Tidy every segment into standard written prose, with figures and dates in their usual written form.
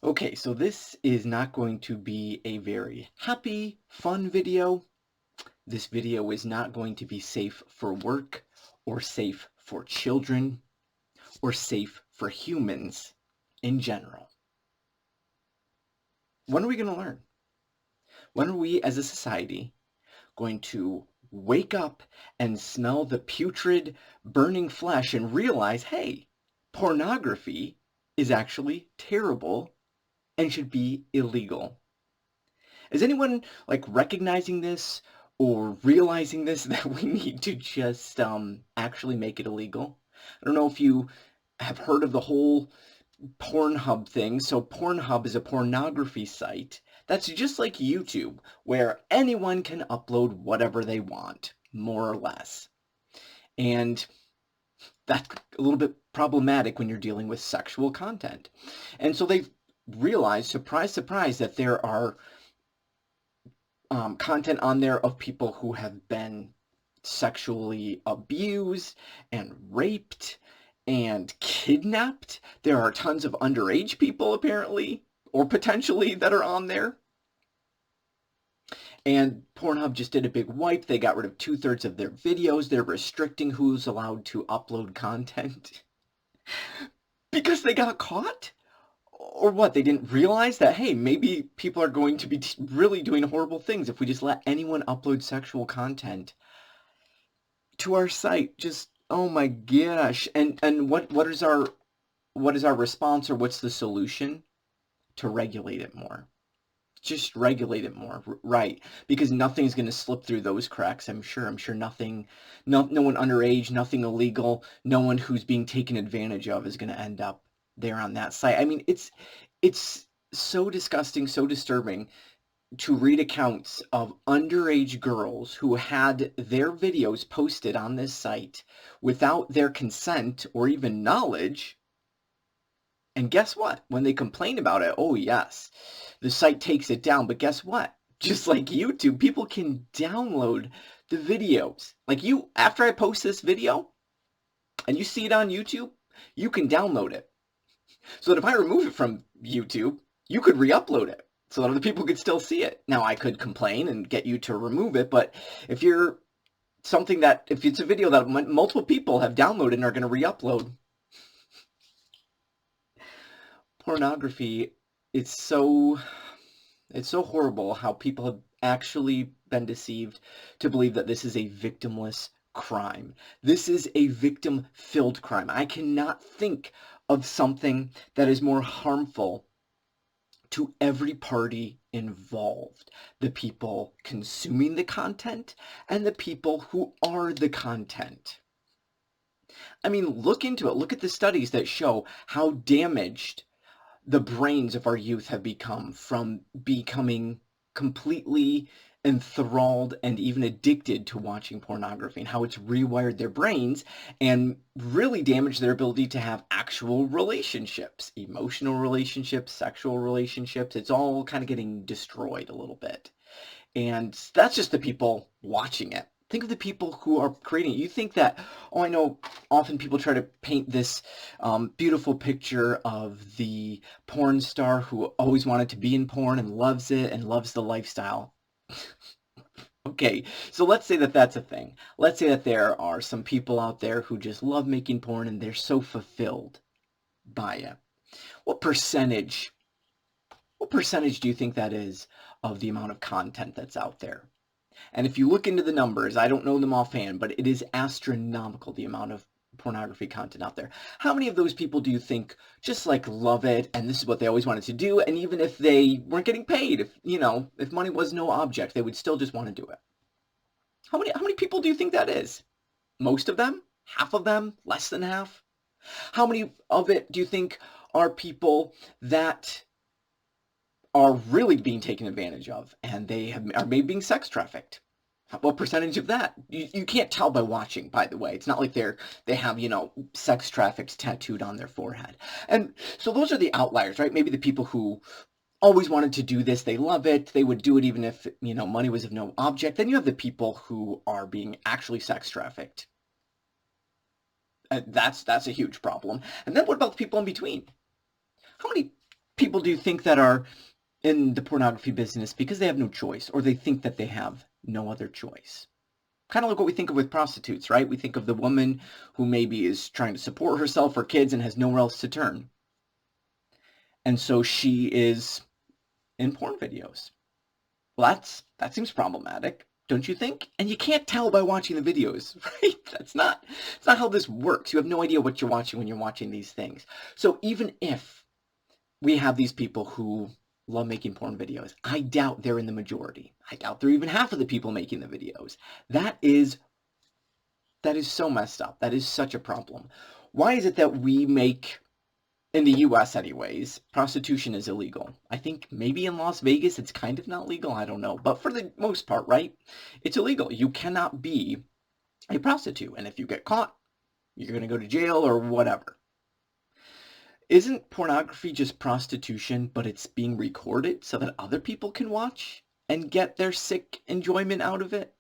Okay, so this is not going to be a very happy, fun video. This video is not going to be safe for work or safe for children or safe for humans in general. When are we going to learn? When are we as a society going to wake up and smell the putrid, burning flesh and realize, hey, pornography is actually terrible and should be illegal? Is anyone like recognizing this or realizing this that we need to just actually make it illegal? I don't know if you have heard of the whole Pornhub thing. So Pornhub is a pornography site that's just like YouTube, where anyone can upload whatever they want, more or less. And that's a little bit problematic when you're dealing with sexual content. And so they've realized, surprise, surprise, that there are content on there of people who have been sexually abused and raped and kidnapped. There are tons of underage people apparently, or potentially, that are on there. And Pornhub just did a big wipe. They got rid of 2/3 of their videos. They're restricting who's allowed to upload content because they got caught. Or what, they didn't realize that, hey, maybe people are going to be really doing horrible things if we just let anyone upload sexual content to our site. Just, oh my gosh. And what is our response, or what's the solution? To regulate it more. Just regulate it more, right? Because nothing's going to slip through those cracks. I'm sure nothing, no one underage, nothing illegal, no one who's being taken advantage of is going to end up there on that site. I mean, it's so disgusting, so disturbing to read accounts of underage girls who had their videos posted on this site without their consent or even knowledge. And guess what? When they complain about it, oh yes, the site takes it down. But guess what? Just like YouTube, people can download the videos. Like you, after I post this video and you see it on YouTube, you can download it. So that if I remove it from YouTube, you could re-upload it so that other people could still see it. Now, I could complain and get you to remove it, but if you're if it's a video that multiple people have downloaded and are going to re-upload, pornography, it's so horrible how people have actually been deceived to believe that this is a victimless crime. This is a victim-filled crime. I cannot think of something that is more harmful to every party involved. The people consuming the content and the people who are the content. I mean, look into it. Look at the studies that show how damaged the brains of our youth have become from becoming completely enthralled and even addicted to watching pornography, and how it's rewired their brains and really damaged their ability to have actual relationships, emotional relationships, sexual relationships. It's all kind of getting destroyed a little bit. And that's just the people watching it. Think of the people who are creating it. You think that, oh, I know often people try to paint this beautiful picture of the porn star who always wanted to be in porn and loves it and loves the lifestyle. Okay, so let's say that that's a thing. Let's say that there are some people out there who just love making porn and they're so fulfilled by it. What percentage do you think that is of the amount of content that's out there? And if you look into the numbers, I don't know them offhand, but it is astronomical, the amount of pornography content out there. How many of those people do you think just like love it and this is what they always wanted to do, and even if they weren't getting paid, if money was no object, they would still just want to do it? How many people do you think that is? Most of them? Half of them? Less than half? How many of it do you think are people that are really being taken advantage of and are maybe being sex trafficked? What percentage of that? You can't tell by watching, by the way. It's not like they have, sex trafficked tattooed on their forehead. And so those are the outliers, right? Maybe the people who always wanted to do this, they love it, they would do it even if, money was of no object. Then you have the people who are being actually sex trafficked. That's a huge problem. And then what about the people in between? How many people do you think that are in the pornography business because they have no choice, or they think that they have no other choice? Kind of like what we think of with prostitutes, right? We think of the woman who maybe is trying to support herself or kids and has nowhere else to turn. And so she is in porn videos. Well, that seems problematic, don't you think? And you can't tell by watching the videos, right? It's not how this works. You have no idea what you're watching when you're watching these things. So even if we have these people who love making porn videos, I doubt they're in the majority. I doubt they're even half of the people making the videos. That is so messed up. That is such a problem. Why is it that we make, in the US anyways, prostitution is illegal? I think maybe in Las Vegas it's kind of not legal, I don't know. But for the most part, right, it's illegal. You cannot be a prostitute. And if you get caught, you're going to go to jail or whatever. Isn't pornography just prostitution, but it's being recorded so that other people can watch and get their sick enjoyment out of it?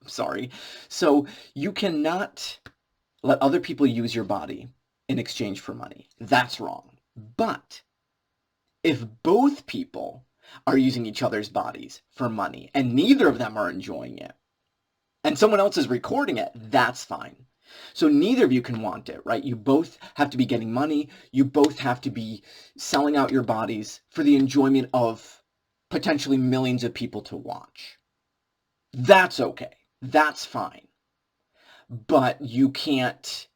Sorry. So you cannot let other people use your body in exchange for money. That's wrong. But if both people are using each other's bodies for money and neither of them are enjoying it, and someone else is recording it, that's fine. So neither of you can want it, right? You both have to be getting money. You both have to be selling out your bodies for the enjoyment of potentially millions of people to watch. That's okay. That's fine. But you can't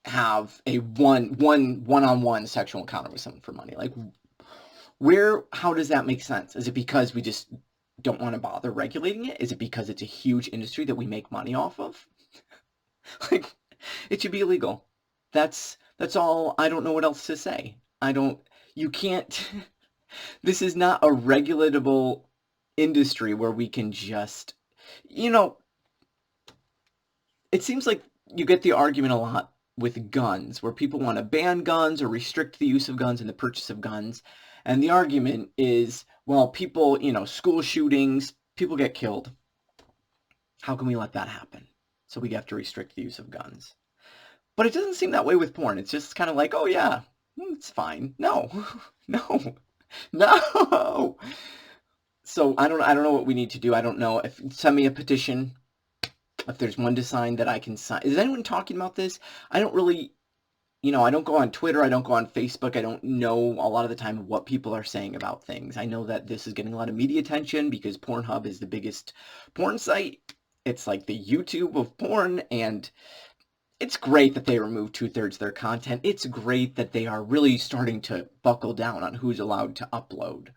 have a one-on-one sexual encounter with someone for money. Like, how does that make sense? Is it because we just don't want to bother regulating it? Is it because it's a huge industry that we make money off of? Like, it should be illegal. That's all. I don't know what else to say. You can't, this is not a regulatable industry where we can just, it seems like you get the argument a lot with guns, where people want to ban guns or restrict the use of guns and the purchase of guns. And the argument is, well, people, school shootings, people get killed. How can we let that happen? So we have to restrict the use of guns. But it doesn't seem that way with porn. It's just kind of like, oh yeah, it's fine. No, no, no. So I don't know what we need to do. I don't know. Send me a petition. If there's one to sign that I can sign. Is anyone talking about this? I don't really, I don't go on Twitter. I don't go on Facebook. I don't know a lot of the time what people are saying about things. I know that this is getting a lot of media attention because Pornhub is the biggest porn site. It's like the YouTube of porn, and it's great that they remove 2/3 of their content. It's great that they are really starting to buckle down on who's allowed to upload.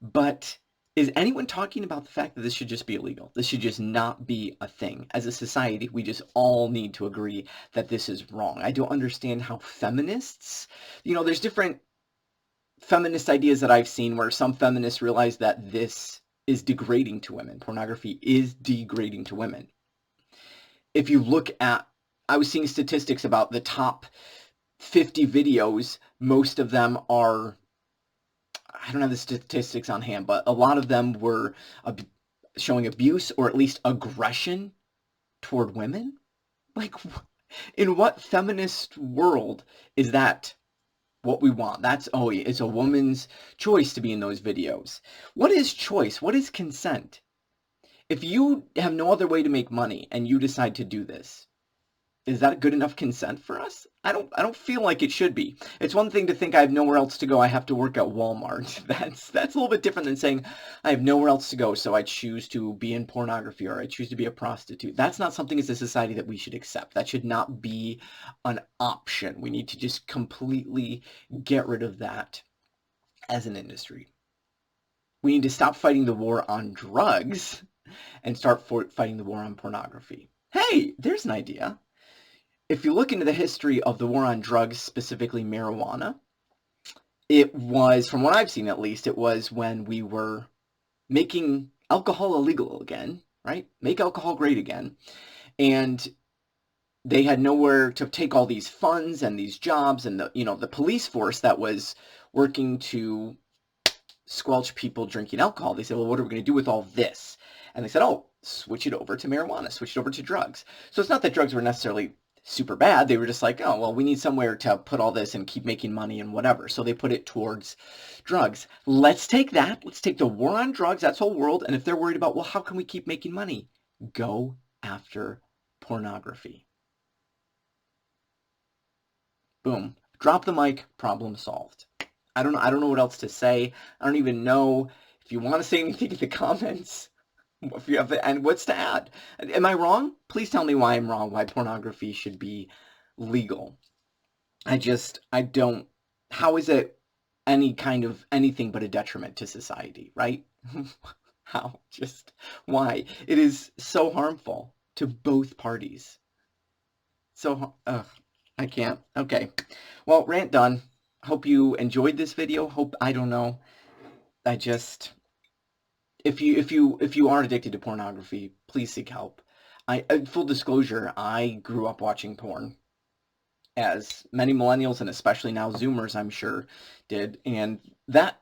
But is anyone talking about the fact that this should just be illegal? This should just not be a thing. As a society, we just all need to agree that this is wrong. I don't understand how feminists, there's different feminist ideas that I've seen where some feminists realize that this is degrading to women. Pornography is degrading to women. If you look at, I was seeing statistics about the top 50 videos, most of them are, I don't have the statistics on hand, but a lot of them were showing abuse or at least aggression toward women. Like, in what feminist world is that what we want? It's a woman's choice to be in those videos. What is choice? What is consent? If you have no other way to make money and you decide to do this, is that good enough consent for us? I don't feel like it should be. It's one thing to think I have nowhere else to go. I have to work at Walmart. That's a little bit different than saying I have nowhere else to go, so I choose to be in pornography or I choose to be a prostitute. That's not something as a society that we should accept. That should not be an option. We need to just completely get rid of that as an industry. We need to stop fighting the war on drugs and start fighting the war on pornography. Hey, there's an idea. If you look into the history of the war on drugs, specifically marijuana, it was, from what I've seen at least, it was when we were making alcohol illegal again, right? Make alcohol great again. And they had nowhere to take all these funds and these jobs and the police force that was working to squelch people drinking alcohol. They said, well, what are we going to do with all this? And they said, oh, switch it over to marijuana, switch it over to drugs. So it's not that drugs were necessarily super bad. They were just like, oh, well, we need somewhere to put all this and keep making money and whatever. So they put it towards drugs. Let's take that. Let's take the war on drugs, that's whole world. And if they're worried about, well, how can we keep making money? Go after pornography. Boom. Drop the mic, problem solved. I don't know what else to say. I don't even know if you want to say anything in the comments. If you have and what's to add? Am I wrong? Please tell me why I'm wrong, why pornography should be legal. I don't, how is it any kind of anything but a detriment to society, right? How? Just why? It is so harmful to both parties. So, I can't. Okay. Well, rant done. Hope you enjoyed this video. Hope, I don't know. I just, if you are addicted to pornography, please seek help. Full disclosure, I grew up watching porn, as many millennials and especially now Zoomers, I'm sure, did, and that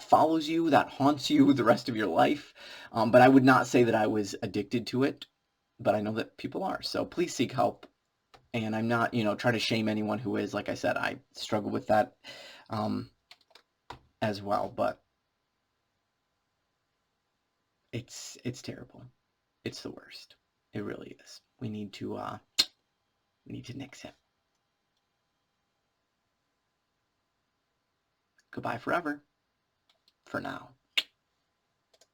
follows you, that haunts you the rest of your life. But I would not say that I was addicted to it, but I know that people are. So please seek help. And I'm not, trying to shame anyone who is. Like I said, I struggle with that as well, but it's terrible. It's the worst. It really is. We need to nix it. Goodbye forever. For now.